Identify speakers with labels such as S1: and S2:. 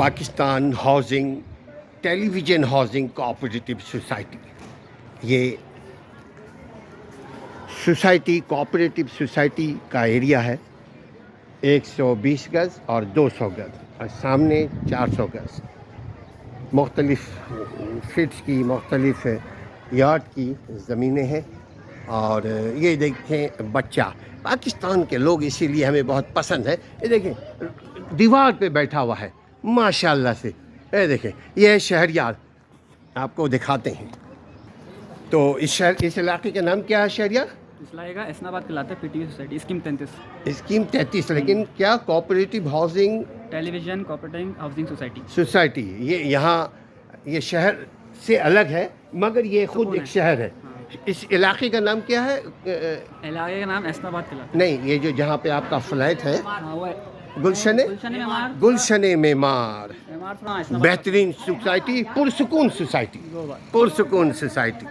S1: Pakistan housing television housing cooperative society, ये society cooperative society का area है। 120 गज़ और 200 गज़ और सामने 400 गज़ मुख्तलिफ़ फीट्स की मुख्तलिफ़ यार्ड की ज़मीनें हैं। और ये देखें बच्चा, पाकिस्तान के लोग इसीलिए हमें बहुत पसंद है। ये देखें दीवार पे बैठा हुआ है माशाल्लाह से। ये देखें ये है शहरयार, आपको दिखाते हैं। तो इस इलाके का नाम क्या है शहरयार?
S2: इस इलाके का एसनाबाद कहलाता है, पीटीवी सोसाइटी, स्कीम 33,
S1: स्कीम 33। लेकिन क्या cooperative housing
S2: television cooperative housing society.
S1: Society, ये यहाँ ये शहर से अलग है मगर ये खुद
S2: सुकून
S1: एक
S2: है।
S1: शहर है। इस इलाके का नाम क्या है?
S2: इलाके का नाम एसनाबाद कहलाता
S1: नहीं, ये जो जहाँ पे आपका फ्लैट है
S2: है। हाँ, वो है
S1: गुलशने
S2: गुलशन मेमार।
S1: गुलशने मेमार,
S2: मेमार, हाँ, एसनाबाद।
S1: बेहतरीन सोसाइटी, पुरसुकून सोसाइटी,
S2: दो बार।
S1: पुरसुकून सोसाइटी।